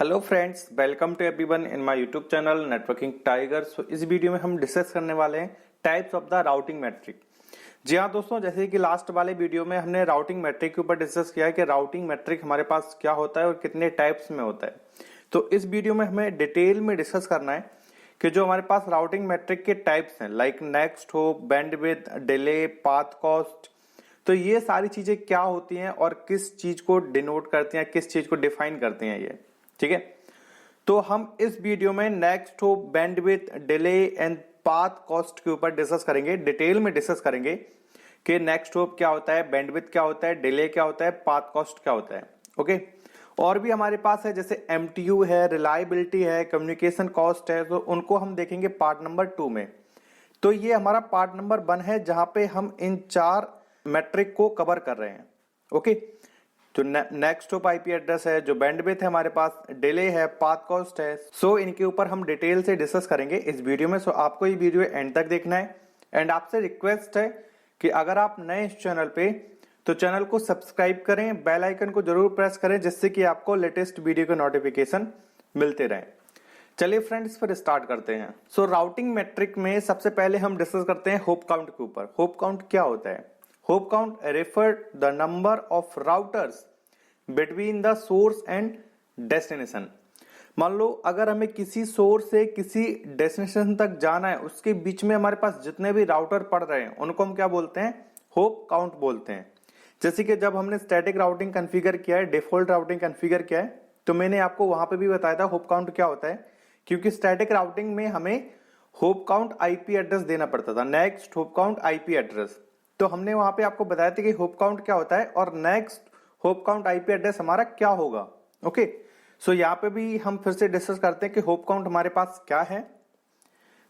Hello friends, welcome to everyone in my YouTube channel networking tiger. So इस video में हम discuss करने वाले हैं types of the routing metric. जी हाँ दोस्तों, जैसे कि लास्ट वाले वीडियो में हमने राउटिंग मैट्रिक के ऊपर डिस्कस किया है कि राउटिंग मैट्रिक हमारे पास क्या होता है और कितने टाइप्स में होता है। तो इस वीडियो में हमें डिटेल में डिस्कस करना है कि जो हमारे पास राउटिंग मैट्रिक के टाइप्स हैं like next hop, bandwidth, delay, path cost, तो ये सारी चीजें क्या होती हैं और किस चीज को डिनोट करती हैं, किस चीज को डिफाइन करती हैं ये, ठीक है। तो हम इस वीडियो में next hop, bandwidth, delay and path cost के ऊपर डिस्कस करेंगे, डिटेल में डिस्कस करेंगे कि नेक्स्ट होप क्या होता है, बैंडविड्थ क्या होता है, डिले क्या होता है, पाथ कॉस्ट क्या होता है। ओके, और भी हमारे पास है जैसे एमटीयू है, रिलायबिलिटी है, कम्युनिकेशन कॉस्ट है, तो उनको हम देखेंगे पार्ट नंबर 2 में। तो ये हमारा पार्ट नंबर 1 है जहां पे हम इन 4 मैट्रिक को कवर कर रहे हैं। ओके, तो नेक्स्ट होप आईपी एड्रेस है, जो बैंडविड्थ है हमारे पास, डिले है, पाथ कॉस्ट है। सो इनके ऊपर हम डिटेल से डिस्कस करेंगे इस वीडियो में। सो आपको ये वीडियो एंड तक देखना है एंड आपसे रिक्वेस्ट है कि अगर आप नए इस चैनल पे तो चैनल को सब्सक्राइब करें, बेल आइकन को जरूर प्रेस करें जिससे कि आपको लेटेस्ट वीडियो के नोटिफिकेशन मिलते रहें। चलिए फ्रेंड्स, फिर स्टार्ट करते हैं। सो राउटिंग मैट्रिक में सबसे पहले हम डिस्कस करते हैं होप काउंट के ऊपर। होप काउंट क्या होता है? Hope count refer the number of routers between the source and destination. मान लो अगर हमें किसी सोर्स से किसी डेस्टिनेशन तक जाना है, उसके बीच में हमारे पास जितने भी राउटर पड़ रहे हैं उनको हम क्या बोलते हैं? होप काउंट बोलते हैं। जैसे कि जब हमने स्टैटिक राउटिंग कॉन्फ़िगर किया है, डिफॉल्ट राउटिंग कॉन्फ़िगर किया है, तो मैंने आपको वहां पे भी बताया था होप काउंट क्या होता है, क्योंकि स्टैटिक राउटिंग में हमें होप काउंट आईपी एड्रेस देना पड़ता था, next hop count IP address. तो हमने वहां पे आपको बताया था कि होप काउंट क्या होता है और next hop count IP address हमारा क्या होगा। ओके, सो यहाँ पे भी हम फिर से डिस्कस करते हैं कि होप काउंट हमारे पास क्या है।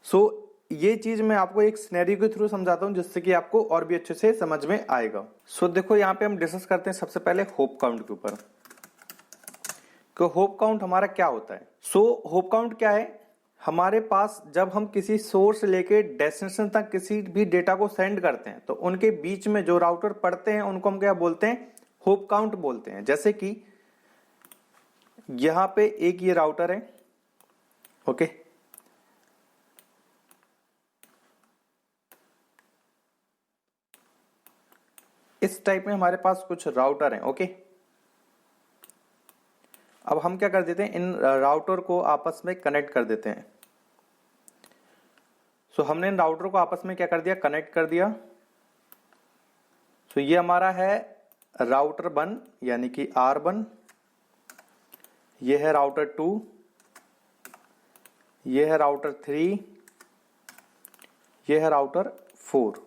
सो ये चीज मैं आपको एक सिनेरियो के थ्रू समझाता हूं जिससे कि आपको और भी अच्छे से समझ में आएगा। सो देखो, यहाँ पे हम डिस्कस करते हैं सबसे पहले होप काउंट के ऊपर कि होप काउंट हमारा क्या होता है। सो होप काउंट क्या है? हमारे पास जब हम किसी सोर्स लेके डेस्टिनेशन तक किसी भी डेटा को सेंड करते हैं तो उनके बीच में जो राउटर पड़ते हैं उनको हम क्या बोलते हैं? होप काउंट बोलते हैं। जैसे कि यहां पे एक ये राउटर है, ओके, इस टाइप में हमारे पास कुछ राउटर हैं। ओके, अब हम क्या कर देते हैं? इन राउटर को आपस में कनेक्ट कर देते हैं। सो हमने इन राउटर को आपस में क्या कर दिया? कनेक्ट कर दिया। सो ये हमारा है राउटर 1 यानी कि R1, ये है राउटर 2, ये है राउटर 3, ये है राउटर 4।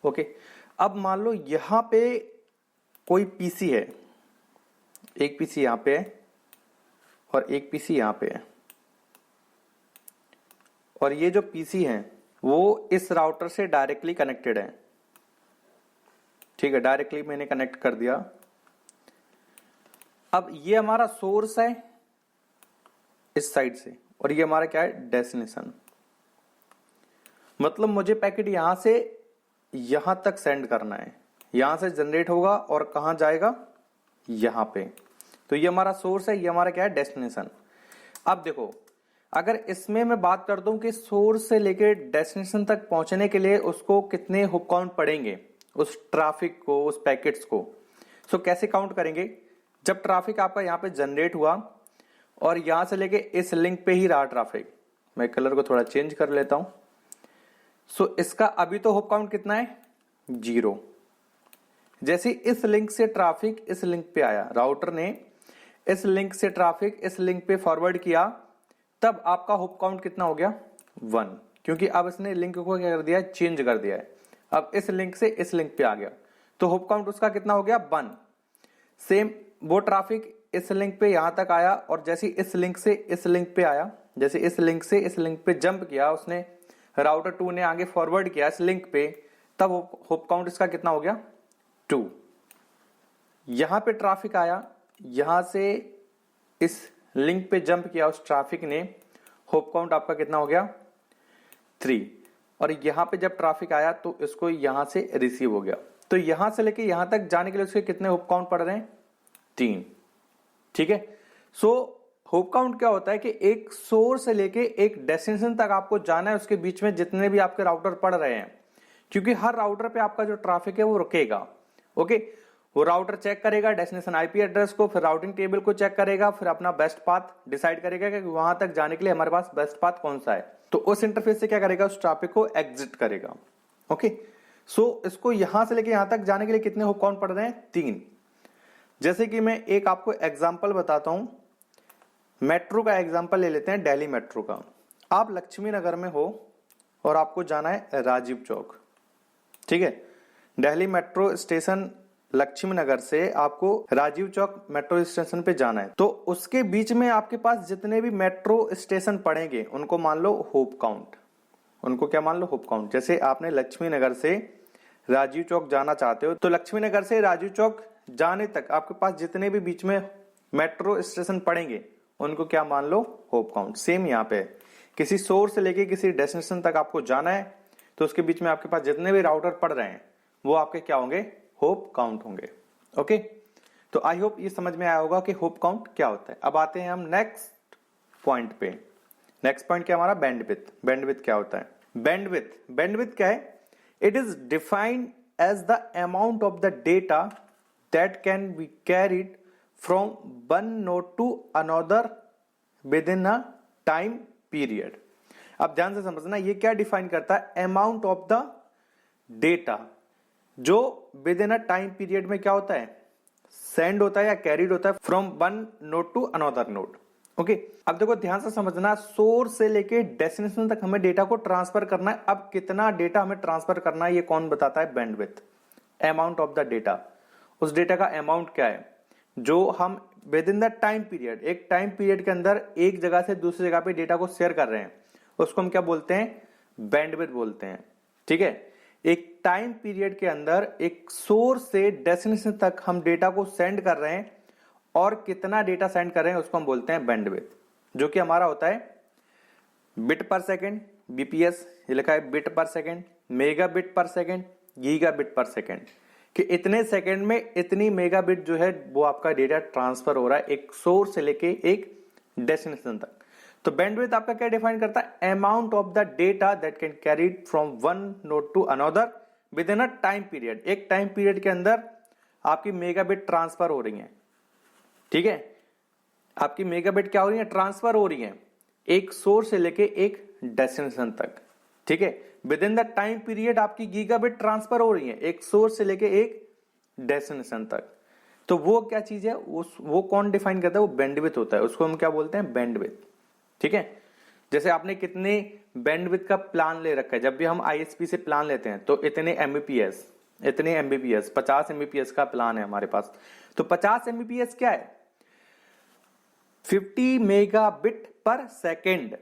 ओके, अब मान लो यहां पे कोई पीसी है, एक पीसी यहां पे है और एक पीसी यहां पे है, और ये जो पीसी है वो इस राउटर से डायरेक्टली कनेक्टेड है। ठीक है, डायरेक्टली मैंने कनेक्ट कर दिया। अब ये हमारा सोर्स है इस साइड से और ये हमारा क्या है? डेस्टिनेशन। मतलब मुझे पैकेट यहां से यहां तक सेंड करना है, यहां से जनरेट होगा और कहां जाएगा? यहां पे। तो ये हमारा सोर्स है, ये हमारा क्या है? डेस्टिनेशन। अब देखो, अगर इसमें मैं बात कर दूं कि सोर्स से लेके डेस्टिनेशन तक पहुंचने के लिए उसको कितने होप काउंट पड़ेंगे, उस ट्रैफिक को, उस पैकेट्स को। सो कैसे काउंट करेंगे? जब ट्रैफिक आपका यहाँ पे जनरेट हुआ और यहां से लेके इस लिंक पे ही रहा ट्रैफिक, मैं कलर को थोड़ा चेंज कर लेता हूं। सो इसका अभी तो होप काउंट कितना है? 0। जैसे इस लिंक से ट्रैफिक इस लिंक पे आया, राउटर ने इस लिंक से ट्रैफिक इस लिंक पे फॉरवर्ड किया, तब आपका होप काउंट कितना हो गया? 1, क्योंकि अब इसने लिंक को क्या कर दिया है? चेंज कर दिया है। अब इस लिंक से इस लिंक पे आ गया तो होप काउंट उसका कितना हो गया? 1। सेम वो ट्रैफिक इस लिंक पे यहां तक आया और जैसे इस लिंक से इस लिंक पे आया, जैसे इस लिंक से इस लिंक पे जंप किया उसने, राउटर 2 ने आगे फॉरवर्ड किया इस लिंक पे, तब होप काउंट इसका कितना हो गया? 2। यहां पे ट्रैफिक आया, यहां से इस लिंक पे जंप किया उस ट्रैफिक ने, होप काउंट आपका कितना हो गया? 3। और यहां पे जब ट्रैफिक आया तो इसको यहां से रिसीव हो गया, तो यहां से लेके यहां तक जाने के लिए उसके कितने होप काउंट पड़ रहे हैं? 3। ठीक है, सो होप काउंट क्या होता है कि एक सोर्स से लेके एक डेस्टिनेशन तक आपको जाना है, उसके बीच में जितने भी आपके राउटर पड़ रहे हैं, क्योंकि हर राउटर पे आपका जो ट्रैफिक है वो रुकेगा। ओके, वो राउटर चेक करेगा डेस्टिनेशन आईपी एड्रेस को, फिर राउटिंग टेबल को चेक करेगा, फिर अपना बेस्ट पाथ डिसाइड करेगा कि वहां तक जाने के लिए हमारे पास बेस्ट पाथ कौन सा है। तो उस इंटरफेस से क्या करेगा, उस ट्रैफिक को एग्जिट करेगा। ओके, सो इसको यहां से लेके यहां तक जाने के लिए कितने होप काउंट पड़ रहे हैं, 3। जैसे कि मैं एक आपको एग्जाम्पल बताता हूं, मेट्रो का एग्जाम्पल ले लेते हैं, दिल्ली मेट्रो का। आप लक्ष्मी नगर में हो और आपको जाना है राजीव चौक, ठीक है। दिल्ली मेट्रो स्टेशन लक्ष्मी नगर से आपको राजीव चौक मेट्रो स्टेशन पे जाना है। तो उसके बीच में आपके पास जितने भी मेट्रो स्टेशन पड़ेंगे उनको मान लो होप काउंट, उनको क्या मान लो, होप काउंट। जैसे आपने लक्ष्मी नगर से राजीव चौक जाना चाहते हो, तो लक्ष्मी नगर से राजीव चौक जाने तक आपके पास जितने भी बीच में मेट्रो स्टेशन पड़ेंगे उनको क्या मान लो, होप काउंट। सेम यहाँ पे किसी सोर्स से लेके किसी डेस्टिनेशन तक आपको जाना है, तो उसके बीच में आपके पास जितने भी राउटर पड़ रहे हैं वो आपके क्या होंगे, होप काउंट होंगे। ओके, तो आई होप ये समझ में आया होगा कि होप काउंट क्या होता है। अब आते हैं हम नेक्स्ट पॉइंट पे। नेक्स्ट पॉइंट क्या हमारा, बैंडविड्थ। बैंडविड्थ क्या होता है, बैंडविड्थ क्या है, it is defined as the amount of the data that can be carried from one node to another within a time period. अब ध्यान से समझना, ये क्या डिफाइन करता है, अमाउंट ऑफ द डेटा जो within a time period में क्या होता है, सेंड होता है या कैरिड होता है from one node to another node. Okay, अब देखो ध्यान से समझना, सोर्स से लेके डेस्टिनेशन तक हमें डेटा को ट्रांसफर करना है। अब कितना डेटा हमें ट्रांसफर करना है ये कौन बताता है, bandwidth, amount of the data. उस डेटा का अमाउंट क्या है जो हम with in the time period, एक टाइम पीरियड के अंदर एक जगह से दूसरी जगह पे डेटा को शेयर कर रहे हैं, उसको हम क्या बोलते हैं, बैंडविड्थ बोलते हैं। ठीक है, एक टाइम पीरियड के अंदर एक सोर्स से डेस्टिनेशन तक हम डेटा को सेंड कर रहे हैं और कितना डेटा सेंड कर रहे हैं उसको हम बोलते हैं बैंडविड्थ, जो कि हमारा होता है बिट पर सेकेंड, बीपीएस, ये लिखा है बिट पर सेकेंड, मेगा बिट पर सेकेंड, गीगा बिट पर सेकेंड, कि इतने सेकेंड में इतनी मेगा बिट जो है वो आपका डेटा ट्रांसफर हो रहा है एक सोर्स से लेके एक डेस्टिनेशन तक। तो बैंडविड्थ आपका क्या डिफाइन करता है, amount of the data that can carried from one node to another within a time period. एक टाइम पीरियड के अंदर आपकी मेगा बिट ट्रांसफर हो रही है। ठीक है, आपकी मेगा बिट क्या हो रही है, ट्रांसफर हो रही है एक सोर्स से लेके एक डेस्टिनेशन तक। ठीक है, with in the time period आपकी गीगाबिट ट्रांसफर हो रही है एक सोर्स से लेके एक डेस्टिनेशन तक। तो वो क्या चीज है, वो कौन डिफाइन करता है, वो बैंडविड्थ होता है, उसको हम क्या बोलते हैं, बैंडविड्थ। ठीक है, जैसे आपने कितने बैंडविड्थ का प्लान ले रखा है, जब भी हम आईएसपी से प्लान लेते हैं तो इतने एमबीपीएस, इतने एमबीपीएस, 50 एमबीपीएस का प्लान है हमारे पास। तो 50 एमबीपीएस क्या है, 50 मेगाबिट पर सेकेंड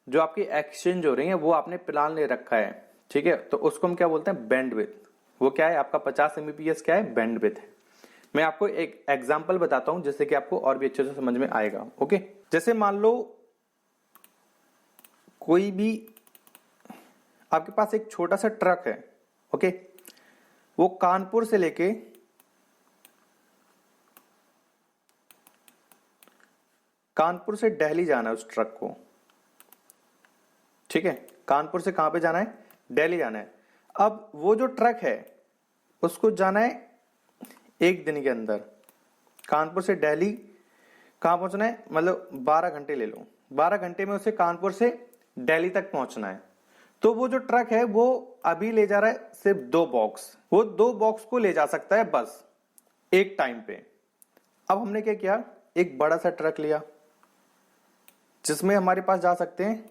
जो आपकी एक्सचेंज हो रही है वो आपने प्लान ले रखा है। ठीक है, तो उसको हम क्या बोलते हैं, बैंडविड्थ। वो क्या है, आपका 50 एमबीपीएस क्या है, बैंडविड्थ है। मैं आपको एक एग्जांपल बताता हूं जिससे कि आपको और भी अच्छे से समझ में आएगा। ओके, जैसे मान लो कोई भी आपके पास एक छोटा सा ट्रक है। ओके, वो कानपुर से लेके कानपुर से दिल्ली जाना है उस ट्रक को। ठीक है, कानपुर से कहां पे जाना है, दिल्ली जाना है। अब वो जो ट्रक है उसको जाना है एक दिन के अंदर, कानपुर से दिल्ली कहां पहुंचना है, मतलब 12 घंटे ले लो, 12 घंटे में उसे कानपुर से दिल्ली तक पहुंचना है। तो वो जो ट्रक है वो अभी ले जा रहा है सिर्फ 2 बॉक्स, वो 2 बॉक्स को ले जा सकता है बस एक टाइम पे। अब हमने क्या किया, एक बड़ा सा ट्रक लिया जिसमें हमारे पास जा सकते हैं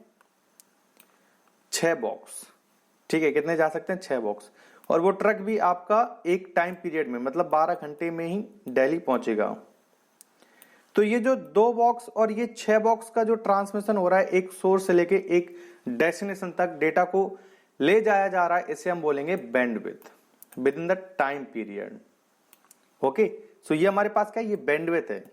6 बॉक्स। ठीक है, कितने जा सकते हैं, 6 बॉक्स। और वो ट्रक भी आपका एक टाइम पीरियड में, मतलब 12 घंटे में ही दिल्ली पहुंचेगा। तो ये जो 2 बॉक्स और ये 6 बॉक्स का जो ट्रांसमिशन हो रहा है एक सोर्स से लेके एक डेस्टिनेशन तक डेटा को ले जाया जा रहा है, इसे हम बोलेंगे bandwidth within the time period. Okay, so ये हमारे पास क्या है, ये बैंडविड्थ है।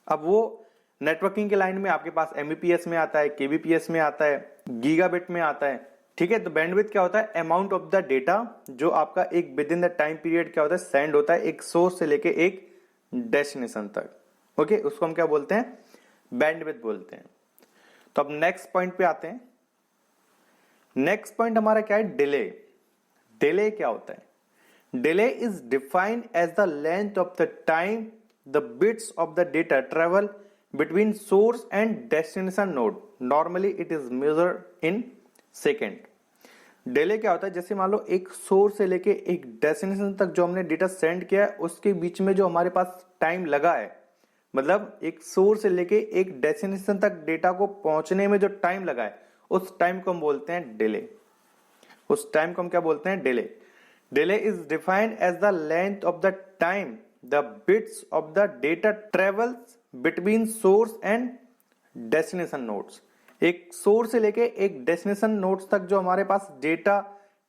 अब वो नेटवर्किंग के लाइन में आपके पास एमबीपीएस में आता है, केबीपीएस में आता है, गीगाबिट में आता है। ठीक है, तो बैंडविड्थ क्या होता है, अमाउंट ऑफ द डेटा जो आपका एक with in the time period क्या होता है, सेंड होता है एक सोर्स से लेके एक डेस्टिनेशन तक। ओके, उसको हम क्या बोलते हैं, बैंडविड्थ बोलते हैं। तो अब नेक्स्ट पॉइंट पे आते हैं। नेक्स्ट पॉइंट हमारा क्या है, डिले। डिले क्या होता है? Delay is defined as the length of the time the bits of the data travel between source and destination node. Normally it is measured in second. Delay क्या होता है, जैसे मान लो एक सोर्स से लेके एक डेस्टिनेशन तक जो हमने डेटा सेंड किया है, उसके बीच में जो हमारे पास टाइम लगा है, मतलब एक सोर्स से लेके एक डेस्टिनेशन तक डेटा को पहुंचने में जो टाइम लगा है, उस टाइम को हम बोलते हैं डिले। उस टाइम को हम क्या बोलते हैं, delay. Delay is defined as the length of the time the bits of the data travels between source and destination nodes. एक सोर्स से लेके एक डेस्टिनेशन नोड्स तक जो हमारे पास डेटा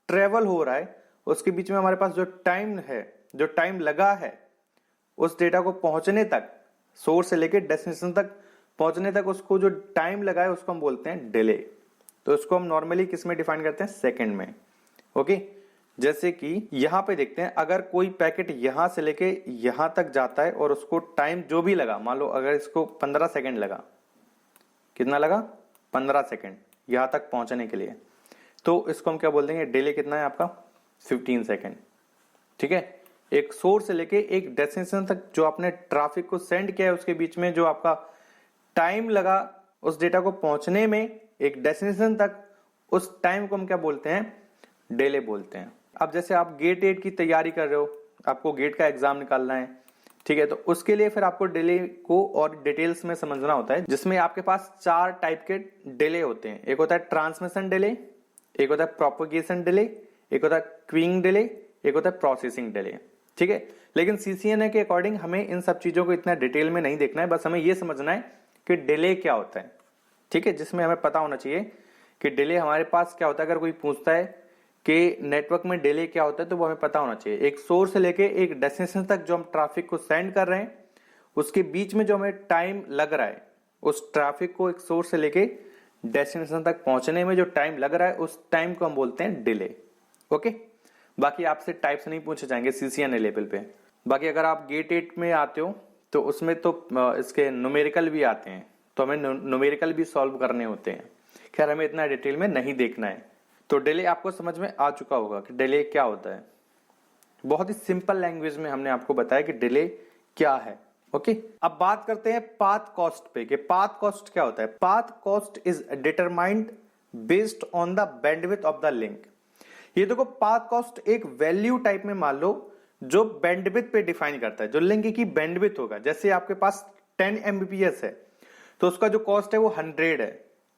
ट्रेवल हो रहा है, उसके बीच में हमारे पास जो टाइम है, जो टाइम लगा है उस डेटा को पहुंचने तक, सोर्स से लेके डेस्टिनेशन तक पहुंचने तक उसको जो टाइम लगा है उसको हम बोलते हैं डिले। तो इसको हम नॉर्मली किस में डिफाइन करते हैं, सेकंड में। ओके, जैसे कि यहां पे देखते हैं, अगर कोई पैकेट यहां से लेके यहां तक जाता है और उसको टाइम जो भी लगा, मान लो अगर इसको 15 सेकंड लगा, कितना लगा, 15 सेकंड यहां तक पहुंचने के लिए, तो इसको हम क्या बोल देंगे, डिले कितना है आपका, 15 सेकंड। ठीक है, एक सोर्स से लेके एक डेस्टिनेशन तक जो आपने ट्रैफिक को सेंड किया है, उसके बीच में जो आपका टाइम लगा उस डेटा को पहुंचने में एक डेस्टिनेशन तक, उस टाइम को हम क्या बोलते हैं, डिले बोलते हैं। अब जैसे आप गेट 8 की तैयारी कर रहे हो, आपको गेट का एग्जाम निकालना है, ठीक है, तो उसके लिए फिर आपको डिले को और डिटेल्स में समझना होता है, जिसमें आपके पास 4 टाइप के डिले होते हैं। एक होता है ट्रांसमिशन डिले, एक होता है प्रोपगेशन डिले, एक होता है क्यूइंग डिले, एक होता है प्रोसेसिंग डिले। ठीक है, लेकिन सीसीएनए के अकॉर्डिंग हमें इन सब चीजों को इतना डिटेल में नहीं देखना है, बस हमें यह समझना है कि डिले क्या होता है। ठीक है, जिसमें हमें पता होना चाहिए कि डिले हमारे पास क्या होता है। अगर कोई पूछता है कि नेटवर्क में डिले क्या होता है, तो वो हमें पता होना चाहिए। एक सोर्स से लेके एक डेस्टिनेशन तक जो हम ट्रैफिक को सेंड कर रहे हैं, उसके बीच में जो हमें टाइम लग रहा है, उस ट्रैफिक को एक सोर्स से लेके डेस्टिनेशन तक पहुंचने में जो टाइम लग रहा है, उस टाइम को हम बोलते हैं डिले। ओके, बाकी आपसे टाइप्स नहीं पूछे जाएंगे सीसीएनए लेवल पे। बाकी अगर आप गेट 8 में आते हो तो उसमें तो इसके न्यूमेरिकल भी आते हैं, तो हमें न्यूमेरिकल भी सॉल्व करने होते हैं। खैर, हमें इतना डिटेल में नहीं देखना है। तो डिले आपको समझ में आ चुका होगा कि डिले क्या होता है। बहुत ही सिंपल लैंग्वेज में हमने आपको बताया कि डिले क्या है। ओके, अब बात करते हैं पाथ कॉस्ट पे कि पाथ कॉस्ट क्या होता है। Path cost is determined based on the bandwidth of the link. ये देखो, पाथ कॉस्ट एक वैल्यू टाइप में मान लो जो बैंडविड्थ पे डिफाइन करता है, जो लिंक की बैंडविड्थ होगा। जैसे आपके पास 10 Mbps है तो उसका जो कॉस्ट है वो 100 है।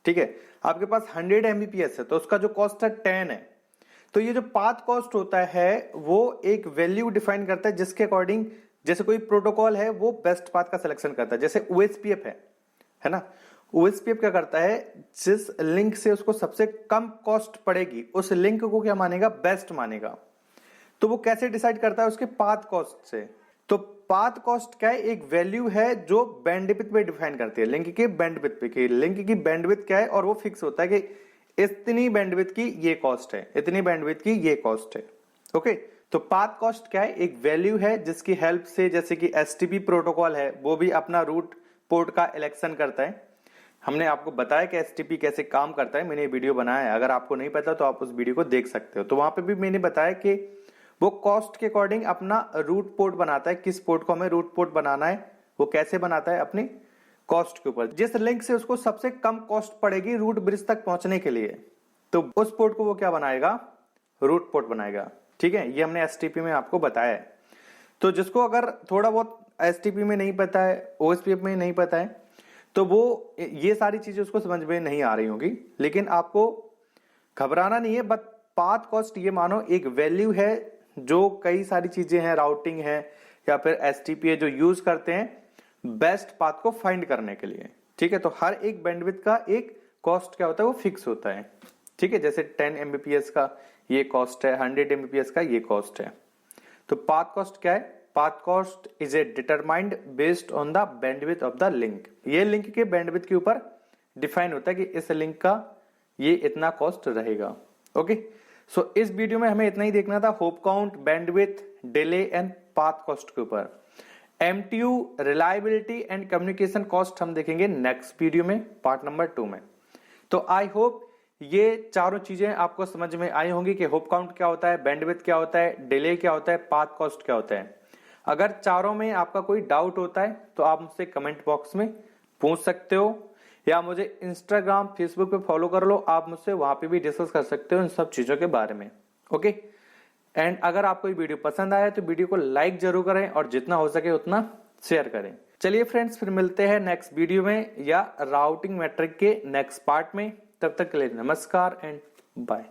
ठीक है, आपके पास 100 Mbps है तो उसका जो कॉस्ट है 10 है। तो ये जो पाथ कॉस्ट होता है वो एक वैल्यू डिफाइन करता है, जिसके अकॉर्डिंग जैसे कोई प्रोटोकॉल है वो बेस्ट पाथ का सिलेक्शन करता है। जैसे OSPF है ना, OSPF क्या करता है, जिस लिंक से उसको सबसे कम कॉस्ट पड़ेगी उस लिंक को क्या मानेगा, बेस्ट मानेगा। तो वो कैसे डिसाइड करता है, उसके पाथ कॉस्ट से। तो पाथ कॉस्ट क्या है, एक वैल्यू है जो बैंडविड्थ पे डिफाइन करती है, लिंक के बैंडविड्थ पे कि लिंक की बैंडविड्थ क्या है, और वो फिक्स होता है कि इतनी बैंडविड्थ की ये कॉस्ट है, इतनी बैंडविड्थ की ये कॉस्ट है। ओके, तो पाथ कॉस्ट क्या है, एक वैल्यू है जिसकी हेल्प से, जैसे कि एसटीपी प्रोटोकॉल है, वो भी अपना रूट पोर्ट का इलेक्शन करता है। हमने आपको बताया कि एसटीपी कैसे काम करता है, मैंने वीडियो बनाया है, अगर आपको नहीं पता तो आप उस वीडियो को देख सकते हो। तो वहां पे भी मैंने बताया कि वो कॉस्ट के अकॉर्डिंग अपना रूट पोर्ट बनाता है, किस पोर्ट को हमें रूट पोर्ट बनाना है, वो कैसे बनाता है, अपनी कॉस्ट के ऊपर। जिस लिंक से उसको सबसे कम कॉस्ट पड़ेगी रूट ब्रिज तक पहुंचने के लिए, तो उस पोर्ट को वो क्या बनाएगा, रूट पोर्ट बनाएगा। ठीक है, ये हमने एसटीपी में आपको बताया है। तो जिसको अगर थोड़ा बहुत एसटीपी में नहीं पता है, ओएसपीएफ में नहीं पता है, तो वो ये सारी चीजें उसको समझ में नहीं आ रही होंगी। लेकिन आपको घबराना नहीं है, बट पाथ कॉस्ट ये मानो एक वैल्यू है जो कई सारी चीजें हैं, राउटिंग है या फिर एसटीपी है, जो यूज करते हैं बेस्ट पाथ को फाइंड करने के लिए। ठीक है, तो हर एक बैंडविड्थ का एक कॉस्ट क्या होता है, वो फिक्स होता है। ठीक है, जैसे 10 Mbps का ये कॉस्ट है, 100 Mbps का ये कॉस्ट है। तो पाथ कॉस्ट क्या है, path cost is a determined based on the bandwidth of the link. ये लिंक के बैंडविड्थ के ऊपर डिफाइन होता है कि इस लिंक का ये इतना कॉस्ट रहेगा। ओके, सो इस वीडियो में हमें इतना ही देखना था, hope count, bandwidth, delay and path cost के ऊपर। MTU reliability and communication cost हम देखेंगे नेक्स्ट वीडियो में, पार्ट नंबर 2 में। तो आई होप ये चारों चीजें आपको समझ में आई होंगी कि होप काउंट क्या होता है, बैंडविड्थ क्या होता है, डिले क्या होता है, पाथ कॉस्ट क्या होता है। अगर चारों में आपका कोई डाउट होता है तो आप मुझसे कमेंट बॉक्स में पूछ सकते हो, या मुझे इंस्टाग्राम फेसबुक पे फॉलो कर लो, आप मुझसे वहां पे भी डिस्कस कर सकते हो इन सब चीजों के बारे में। ओके, एंड अगर आपको ये वीडियो पसंद आया तो वीडियो को लाइक जरूर करें और जितना हो सके उतना शेयर करें। चलिए फ्रेंड्स, फिर मिलते हैं नेक्स्ट वीडियो में या राउटिंग मैट्रिक के नेक्स्ट पार्ट में। तब तक के लिए नमस्कार एंड बाय।